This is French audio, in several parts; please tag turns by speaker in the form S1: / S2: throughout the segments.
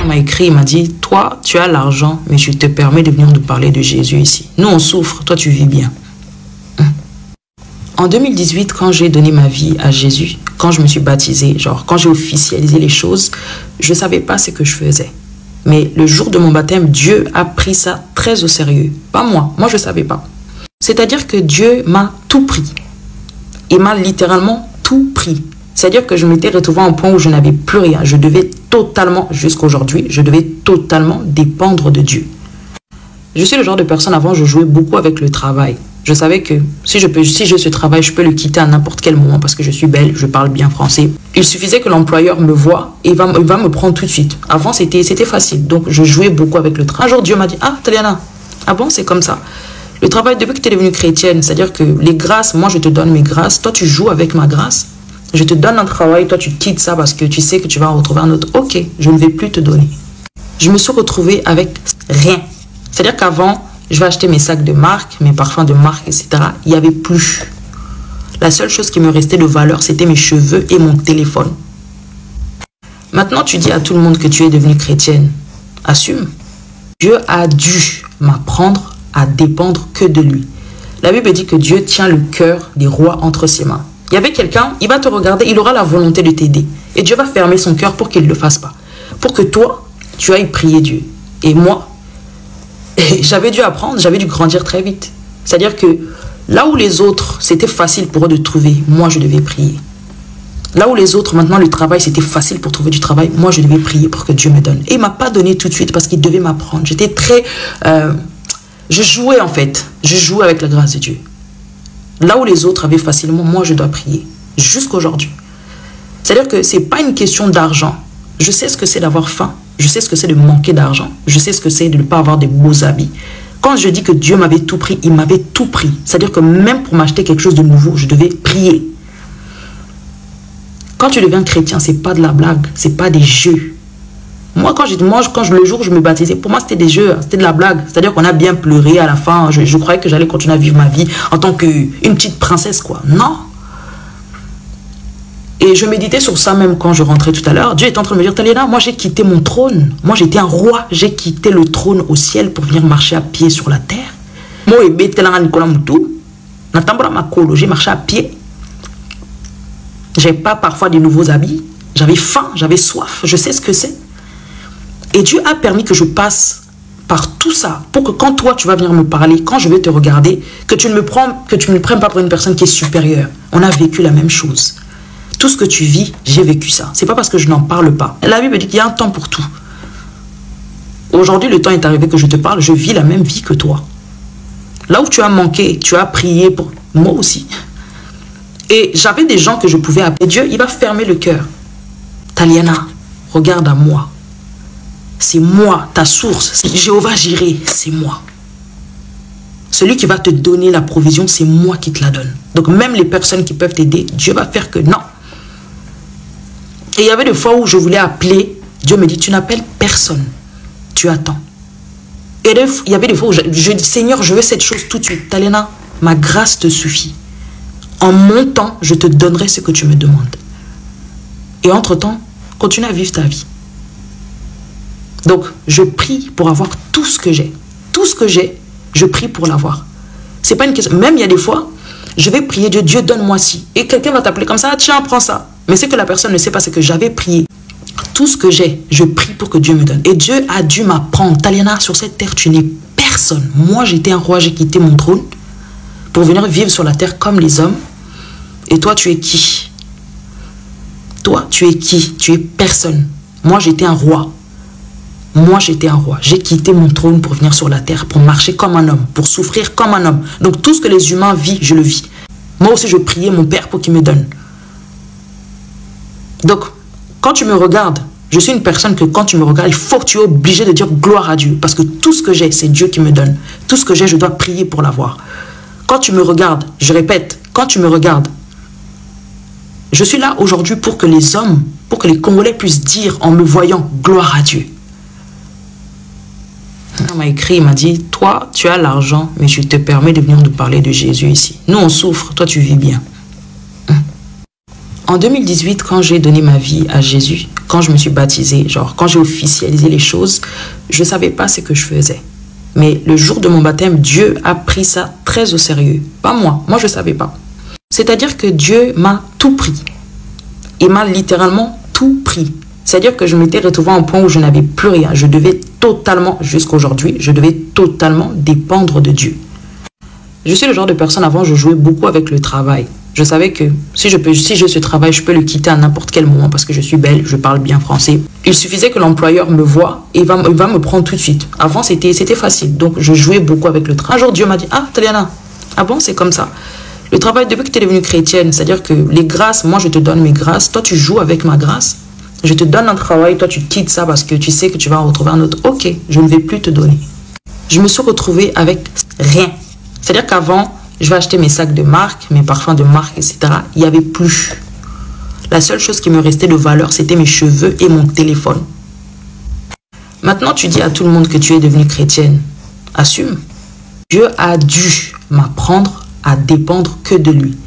S1: On m'a écrit, il m'a dit, toi, tu as l'argent, mais je te permets de venir nous parler de Jésus ici. Nous, on souffre, toi, tu vis bien. En 2018, quand j'ai donné ma vie à Jésus, quand je me suis baptisée, genre quand j'ai officialisé les choses, je ne savais pas ce que je faisais. Mais le jour de mon baptême, Dieu a pris ça très au sérieux. Pas moi, je ne savais pas. C'est-à-dire que Dieu m'a tout pris. Il m'a littéralement tout pris. C'est-à-dire que je m'étais retrouvée à un point où je n'avais plus rien. Je devais totalement, jusqu'à aujourd'hui, je devais totalement dépendre de Dieu. Je suis le genre de personne, avant, je jouais beaucoup avec le travail. Je savais que si j'ai ce travail, je peux le quitter à n'importe quel moment parce que je suis belle, je parle bien français. Il suffisait que l'employeur me voie et il va me prendre tout de suite. Avant, c'était facile. Donc, je jouais beaucoup avec le travail. Un jour, Dieu m'a dit, ah, Taliana, ah bon, c'est comme ça. Le travail, depuis que tu es devenue chrétienne, c'est-à-dire que les grâces, moi, je te donne mes grâces. Toi, tu joues avec ma grâce. Je te donne un travail, toi, tu quittes ça parce que tu sais que tu vas en retrouver un autre. Ok, je ne vais plus te donner. Je me suis retrouvée avec rien. C'est-à-dire qu'avant, je vais acheter mes sacs de marque, mes parfums de marque, etc. Il n'y avait plus. La seule chose qui me restait de valeur, c'était mes cheveux et mon téléphone. Maintenant, tu dis à tout le monde que tu es devenue chrétienne. Assume. Dieu a dû m'apprendre à dépendre que de lui. La Bible dit que Dieu tient le cœur des rois entre ses mains. Il y avait quelqu'un, il va te regarder, il aura la volonté de t'aider. Et Dieu va fermer son cœur pour qu'il ne le fasse pas. Pour que toi, tu ailles prier Dieu. Et moi, j'avais dû apprendre, j'avais dû grandir très vite. C'est-à-dire que là où les autres, c'était facile pour eux de trouver, moi je devais prier. Là où les autres, maintenant le travail, c'était facile pour trouver du travail, moi je devais prier pour que Dieu me donne. Et il ne m'a pas donné tout de suite parce qu'il devait m'apprendre. J'étais très... je jouais en fait. Je jouais avec la grâce de Dieu. Là où les autres avaient facilement, moi je dois prier. Jusqu'aujourd'hui. C'est-à-dire que ce n'est pas une question d'argent. Je sais ce que c'est d'avoir faim. Je sais ce que c'est de manquer d'argent. Je sais ce que c'est de ne pas avoir de beaux habits. Quand je dis que Dieu m'avait tout pris, il m'avait tout pris. C'est-à-dire que même pour m'acheter quelque chose de nouveau, je devais prier. Quand tu deviens chrétien, ce n'est pas de la blague. Ce n'est pas des jeux. Moi, le jour où je me baptisais, pour moi, c'était des jeux. C'était de la blague. C'est-à-dire qu'on a bien pleuré à la fin. Je croyais que j'allais continuer à vivre ma vie en tant qu'une petite princesse, quoi. Non. Et je méditais sur ça même quand je rentrais tout à l'heure. Dieu est en train de me dire, Taliana, moi j'ai quitté mon trône. Moi j'étais un roi. J'ai quitté le trône au ciel pour venir marcher à pied sur la terre. Moi, j'ai marché à pied. J'ai pas parfois des nouveaux habits. J'avais faim, j'avais soif. Je sais ce que c'est. Et Dieu a permis que je passe par tout ça pour que quand toi tu vas venir me parler, quand je vais te regarder, que tu ne me prennes pas pour une personne qui est supérieure. On a vécu la même chose. Tout ce que tu vis, j'ai vécu ça. C'est pas parce que je n'en parle pas. La Bible dit qu'il y a un temps pour tout. Aujourd'hui, le temps est arrivé que je te parle. Je vis la même vie que toi. Là où tu as manqué, tu as prié pour moi aussi. Et j'avais des gens que je pouvais appeler. Dieu, il va fermer le cœur. Taliana, regarde à moi. C'est moi, ta source. Jéhovah Jireh, c'est moi. Celui qui va te donner la provision, c'est moi qui te la donne. Donc même les personnes qui peuvent t'aider, Dieu va faire que non. Et il y avait des fois où je voulais appeler, Dieu me dit, tu n'appelles personne, tu attends. Et il y avait des fois où je dis, Seigneur, je veux cette chose tout de suite. Taliana, ma grâce te suffit. En mon temps, je te donnerai ce que tu me demandes. Et entre-temps, continue à vivre ta vie. Donc, je prie pour avoir tout ce que j'ai. Tout ce que j'ai, je prie pour l'avoir. C'est pas une question. Même il y a des fois, je vais prier Dieu, Dieu donne-moi ci. Et quelqu'un va t'appeler comme ça, tiens, prends ça. Mais c'est que la personne ne sait pas, c'est que j'avais prié. Tout ce que j'ai, je prie pour que Dieu me donne. Et Dieu a dû m'apprendre. Taliana, sur cette terre, tu n'es personne. Moi, j'étais un roi, j'ai quitté mon trône pour venir vivre sur la terre comme les hommes. Et toi, tu es qui? Toi, tu es qui? Tu es personne. Moi, j'étais un roi. Moi, j'étais un roi. J'ai quitté mon trône pour venir sur la terre, pour marcher comme un homme, pour souffrir comme un homme. Donc, tout ce que les humains vivent, je le vis. Moi aussi, je priais mon Père pour qu'il me donne. Donc, quand tu me regardes, je suis une personne que quand tu me regardes, il faut que tu es obligé de dire gloire à Dieu. Parce que tout ce que j'ai, c'est Dieu qui me donne. Tout ce que j'ai, je dois prier pour l'avoir. Quand tu me regardes, je répète, quand tu me regardes, je suis là aujourd'hui pour que les hommes, pour que les Congolais puissent dire en me voyant gloire à Dieu. On m'a écrit, il m'a dit, toi, tu as l'argent, mais je te permets de venir nous parler de Jésus ici. Nous, on souffre, toi, tu vis bien. En 2018, quand j'ai donné ma vie à Jésus, quand je me suis baptisée, genre quand j'ai officialisé les choses, je ne savais pas ce que je faisais. Mais le jour de mon baptême, Dieu a pris ça très au sérieux. Pas moi, je ne savais pas. C'est-à-dire que Dieu m'a tout pris. Il m'a littéralement tout pris. C'est-à-dire que je m'étais retrouvée à un point où je n'avais plus rien. Je devais totalement, jusqu'à aujourd'hui, je devais totalement dépendre de Dieu. Je suis le genre de personne, avant, je jouais beaucoup avec le travail. Je savais que si j'ai ce travail, je peux le quitter à n'importe quel moment parce que je suis belle, je parle bien français. Il suffisait que l'employeur me voie et il va me prendre tout de suite. Avant, c'était facile. Donc, je jouais beaucoup avec le travail. Un jour, Dieu m'a dit, ah, Taliana, ah bon, c'est comme ça. Le travail, depuis que tu es devenue chrétienne, c'est-à-dire que les grâces, moi, je te donne mes grâces. Toi, tu joues avec ma grâce. Je te donne un travail, toi, tu quittes ça parce que tu sais que tu vas en retrouver un autre. Ok, je ne vais plus te donner. Je me suis retrouvée avec rien. C'est-à-dire qu'avant, je vais acheter mes sacs de marque, mes parfums de marque, etc. Il n'y avait plus. La seule chose qui me restait de valeur, c'était mes cheveux et mon téléphone. Maintenant, tu dis à tout le monde que tu es devenue chrétienne. Assume. Dieu a dû m'apprendre à dépendre que de lui.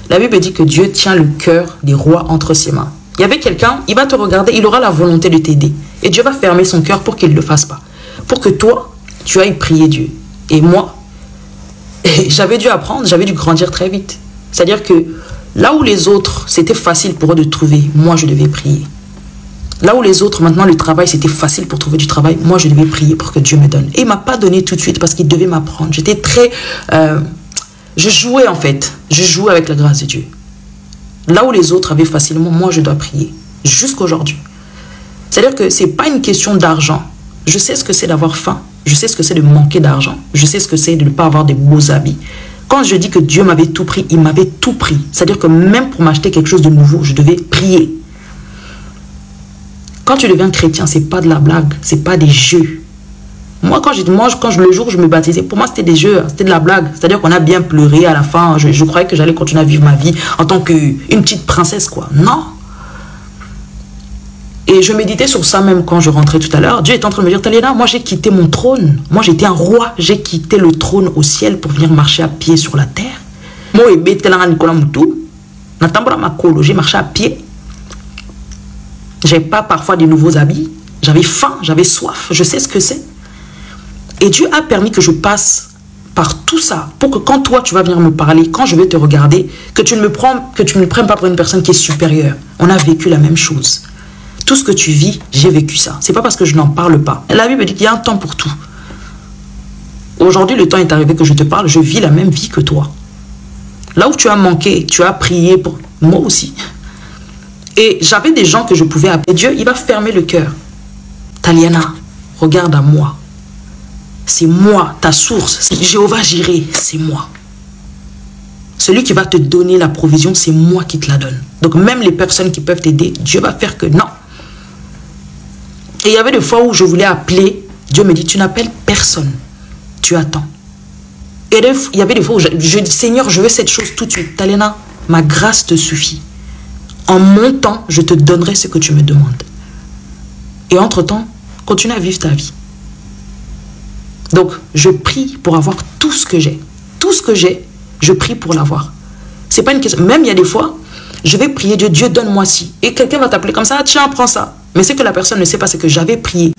S1: La Bible dit que Dieu tient le cœur des rois entre ses mains. Il y avait quelqu'un, il va te regarder, il aura la volonté de t'aider. Et Dieu va fermer son cœur pour qu'il ne le fasse pas. Pour que toi, tu ailles prier Dieu. Et moi, j'avais dû apprendre, j'avais dû grandir très vite. C'est-à-dire que là où les autres, c'était facile pour eux de trouver, moi je devais prier. Là où les autres, maintenant le travail, c'était facile pour trouver du travail, moi je devais prier pour que Dieu me donne. Et il ne m'a pas donné tout de suite parce qu'il devait m'apprendre. J'étais très... je jouais en fait. Je jouais avec la grâce de Dieu. Là où les autres avaient facilement, moi je dois prier. Jusqu'aujourd'hui. C'est-à-dire que ce n'est pas une question d'argent. Je sais ce que c'est d'avoir faim. Je sais ce que c'est de manquer d'argent. Je sais ce que c'est de ne pas avoir de beaux habits. Quand je dis que Dieu m'avait tout pris, il m'avait tout pris. C'est-à-dire que même pour m'acheter quelque chose de nouveau, je devais prier. Quand tu deviens chrétien, ce n'est pas de la blague. Ce n'est pas des jeux. Moi, le jour où je me baptisais, pour moi, c'était des jeux. C'était de la blague. C'est-à-dire qu'on a bien pleuré à la fin. Je croyais que j'allais continuer à vivre ma vie en tant qu'une petite princesse, quoi. Non. Et je méditais sur ça même quand je rentrais tout à l'heure. Dieu est en train de me dire, Taliana, moi j'ai quitté mon trône. Moi j'étais un roi. J'ai quitté le trône au ciel pour venir marcher à pied sur la terre. Moi, j'ai marché à pied. J'ai pas parfois des nouveaux habits. J'avais faim, j'avais soif. Je sais ce que c'est. Et Dieu a permis que je passe par tout ça pour que quand toi tu vas venir me parler, quand je vais te regarder, que tu ne me prennes pas pour une personne qui est supérieure. On a vécu la même chose. Tout ce que tu vis, j'ai vécu ça. C'est pas parce que je n'en parle pas. La Bible dit qu'il y a un temps pour tout. Aujourd'hui, le temps est arrivé que je te parle. Je vis la même vie que toi. Là où tu as manqué, tu as prié pour moi aussi. Et j'avais des gens que je pouvais appeler. Dieu, il va fermer le cœur. Taliana, regarde à moi. C'est moi, ta source. Jéhovah Jireh, c'est moi. Celui qui va te donner la provision, c'est moi qui te la donne. Donc même les personnes qui peuvent t'aider, Dieu va faire que non. Et il y avait des fois où je voulais appeler, Dieu me dit, tu n'appelles personne, tu attends. Et il y avait des fois où je dis, Seigneur, je veux cette chose tout de suite. Taliana, ma grâce te suffit. En mon temps, je te donnerai ce que tu me demandes. Et entre-temps, continue à vivre ta vie. Donc, je prie pour avoir tout ce que j'ai. Tout ce que j'ai, je prie pour l'avoir. C'est pas une question. Même il y a des fois, je vais prier Dieu, Dieu donne-moi ci. Et quelqu'un va t'appeler comme ça, ah, tiens, prends ça. Mais c'est que la personne ne sait pas, c'est que j'avais prié.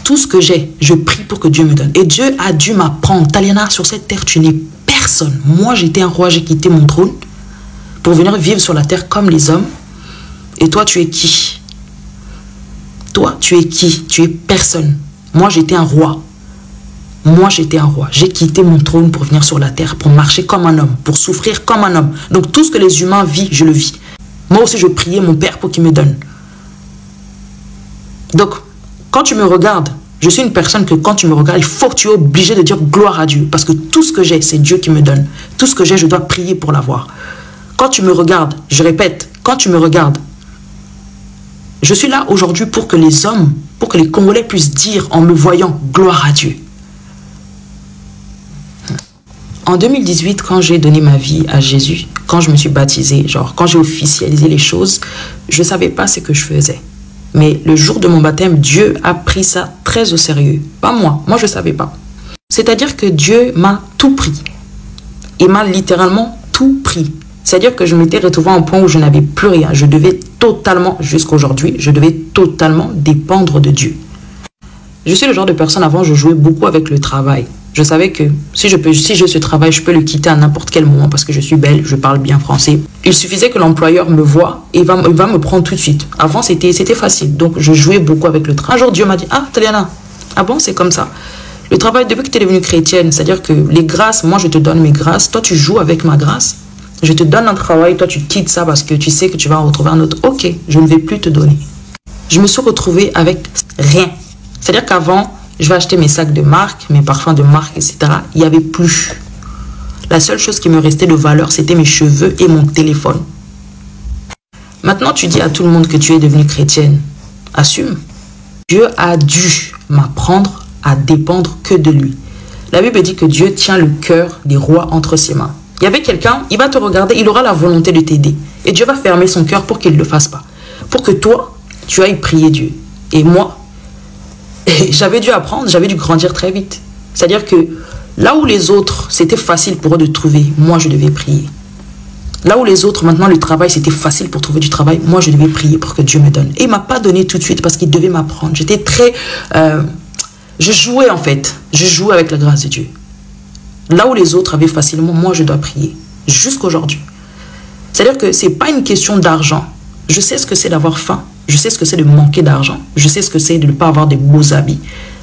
S1: Tout ce que j'ai, je prie pour que Dieu me donne. Et Dieu a dû m'apprendre. Taliana, sur cette terre, tu n'es personne. Moi, j'étais un roi, j'ai quitté mon trône pour venir vivre sur la terre comme les hommes. Et toi, tu es qui? Toi, tu es qui? Tu es personne. Moi, j'étais un roi. Moi, j'étais un roi. J'ai quitté mon trône pour venir sur la terre, pour marcher comme un homme, pour souffrir comme un homme. Donc, tout ce que les humains vivent, je le vis. Moi aussi, je priais mon Père pour qu'il me donne. Donc, quand tu me regardes, je suis une personne que quand tu me regardes, il faut que tu es obligé de dire gloire à Dieu. Parce que tout ce que j'ai, c'est Dieu qui me donne. Tout ce que j'ai, je dois prier pour l'avoir. Quand tu me regardes, je répète, quand tu me regardes, je suis là aujourd'hui pour que les hommes, pour que les Congolais puissent dire en me voyant gloire à Dieu. En 2018, quand j'ai donné ma vie à Jésus, quand je me suis baptisée, genre quand j'ai officialisé les choses, je ne savais pas ce que je faisais. Mais le jour de mon baptême, Dieu a pris ça très au sérieux. Pas moi je ne savais pas. C'est-à-dire que Dieu m'a tout pris. Il m'a littéralement tout pris. C'est-à-dire que je m'étais retrouvée à un point où je n'avais plus rien. Je devais totalement, jusqu'à aujourd'hui, je devais totalement dépendre de Dieu. Je suis le genre de personne, avant, je jouais beaucoup avec le travail. Je savais que si j'ai ce travail, je peux le quitter à n'importe quel moment parce que je suis belle, je parle bien français. Il suffisait que l'employeur me voie et il va me prendre tout de suite. Avant, c'était facile. Donc, je jouais beaucoup avec le travail. Un jour, Dieu m'a dit, ah, Taliana, ah bon, c'est comme ça. Le travail, depuis que tu es devenue chrétienne, c'est-à-dire que les grâces, moi, je te donne mes grâces. Toi, tu joues avec ma grâce. Je te donne un travail, toi, tu quittes ça parce que tu sais que tu vas en retrouver un autre. Ok, je ne vais plus te donner. Je me suis retrouvée avec rien. C'est-à-dire qu'avant, je vais acheter mes sacs de marque, mes parfums de marque, etc. Il n'y avait plus. La seule chose qui me restait de valeur, c'était mes cheveux et mon téléphone. Maintenant, tu dis à tout le monde que tu es devenue chrétienne. Assume. Dieu a dû m'apprendre à dépendre que de lui. La Bible dit que Dieu tient le cœur des rois entre ses mains. Il y avait quelqu'un, il va te regarder, il aura la volonté de t'aider. Et Dieu va fermer son cœur pour qu'il ne le fasse pas. Pour que toi, tu ailles prier Dieu. Et moi, j'avais dû apprendre, j'avais dû grandir très vite. C'est-à-dire que là où les autres, c'était facile pour eux de trouver, moi je devais prier. Là où les autres, maintenant le travail, c'était facile pour trouver du travail, moi je devais prier pour que Dieu me donne. Et il ne m'a pas donné tout de suite parce qu'il devait m'apprendre. J'étais très... je jouais en fait. Je jouais avec la grâce de Dieu. Là où les autres avaient facilement, moi je dois prier. Jusqu'aujourd'hui. C'est-à-dire que ce n'est pas une question d'argent. Je sais ce que c'est d'avoir faim. Je sais ce que c'est de manquer d'argent. Je sais ce que c'est de ne pas avoir de beaux habits.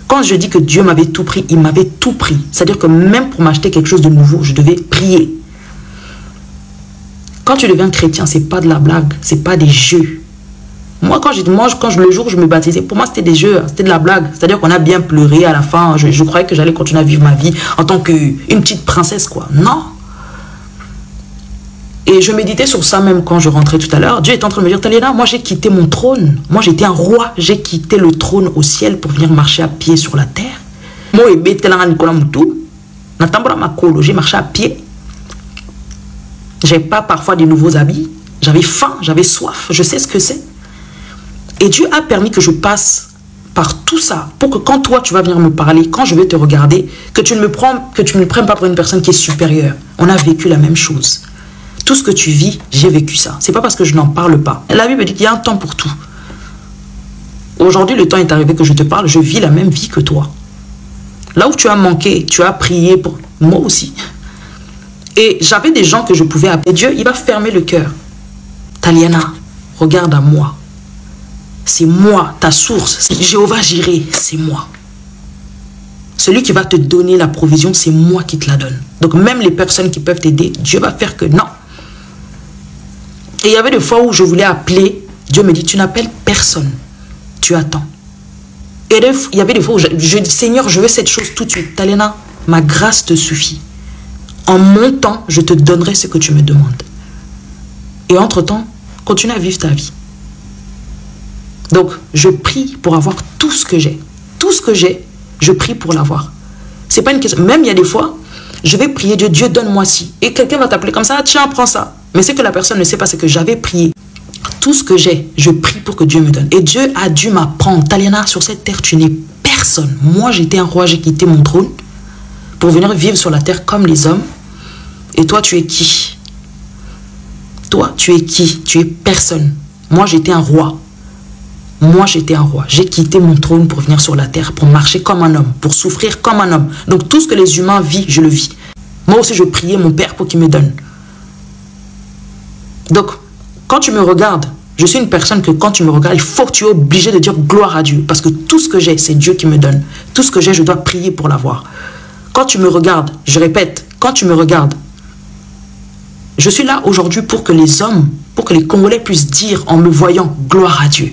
S1: Quand je dis que Dieu m'avait tout pris, il m'avait tout pris. C'est-à-dire que même pour m'acheter quelque chose de nouveau, je devais prier. Quand tu deviens chrétien, ce n'est pas de la blague. Ce n'est pas des jeux. Moi, le jour où je me baptisais, pour moi, c'était des jeux. C'était de la blague. C'est-à-dire qu'on a bien pleuré à la fin. Je croyais que j'allais continuer à vivre ma vie en tant qu'une petite princesse, quoi. Non. Et je méditais sur ça même quand je rentrais tout à l'heure. Dieu est en train de me dire, Taliana, moi j'ai quitté mon trône. Moi j'étais un roi. J'ai quitté le trône au ciel pour venir marcher à pied sur la terre. Moi, j'ai marché à pied. J'ai pas parfois des nouveaux habits. J'avais faim, j'avais soif. Je sais ce que c'est. Et Dieu a permis que je passe par tout ça pour que quand toi tu vas venir me parler, quand je vais te regarder, que tu ne me prennes pas pour une personne qui est supérieure. On a vécu la même chose. Tout ce que tu vis, j'ai vécu ça. C'est pas parce que je n'en parle pas. La Bible dit qu'il y a un temps pour tout. Aujourd'hui, le temps est arrivé que je te parle. Je vis la même vie que toi. Là où tu as manqué, tu as prié pour moi aussi. Et j'avais des gens que je pouvais appeler. Dieu, il va fermer le cœur. Taliana, regarde à moi. C'est moi, ta source. Jéhovah Jireh, c'est moi. Celui qui va te donner la provision, c'est moi qui te la donne. Donc même les personnes qui peuvent t'aider, Dieu va faire que non. Et il y avait des fois où je voulais appeler, Dieu me dit, tu n'appelles personne, tu attends. Et il y avait des fois où je dis, Seigneur, je veux cette chose tout de suite. Taliana, ma grâce te suffit. En mon temps, je te donnerai ce que tu me demandes. Et entre-temps, continue à vivre ta vie. Donc, je prie pour avoir tout ce que j'ai. Tout ce que j'ai, je prie pour l'avoir. C'est pas une question. Même il y a des fois, je vais prier Dieu, Dieu donne-moi ci. Et quelqu'un va t'appeler comme ça, tiens, prends ça. Mais ce que la personne ne sait pas, c'est que j'avais prié. Tout ce que j'ai, je prie pour que Dieu me donne. Et Dieu a dû m'apprendre. Taliana, sur cette terre, tu n'es personne. Moi, j'étais un roi, j'ai quitté mon trône pour venir vivre sur la terre comme les hommes. Et toi, tu es qui? Toi, tu es qui? Tu es personne. Moi, j'étais un roi. Moi, j'étais un roi. J'ai quitté mon trône pour venir sur la terre, pour marcher comme un homme, pour souffrir comme un homme. Donc, tout ce que les humains vivent, je le vis. Moi aussi, je priais mon Père pour qu'il me donne. Donc, quand tu me regardes, je suis une personne que quand tu me regardes, il faut que tu es obligé de dire gloire à Dieu. Parce que tout ce que j'ai, c'est Dieu qui me donne. Tout ce que j'ai, je dois prier pour l'avoir. Quand tu me regardes, je répète, quand tu me regardes, je suis là aujourd'hui pour que les hommes, pour que les Congolais puissent dire en me voyant gloire à Dieu.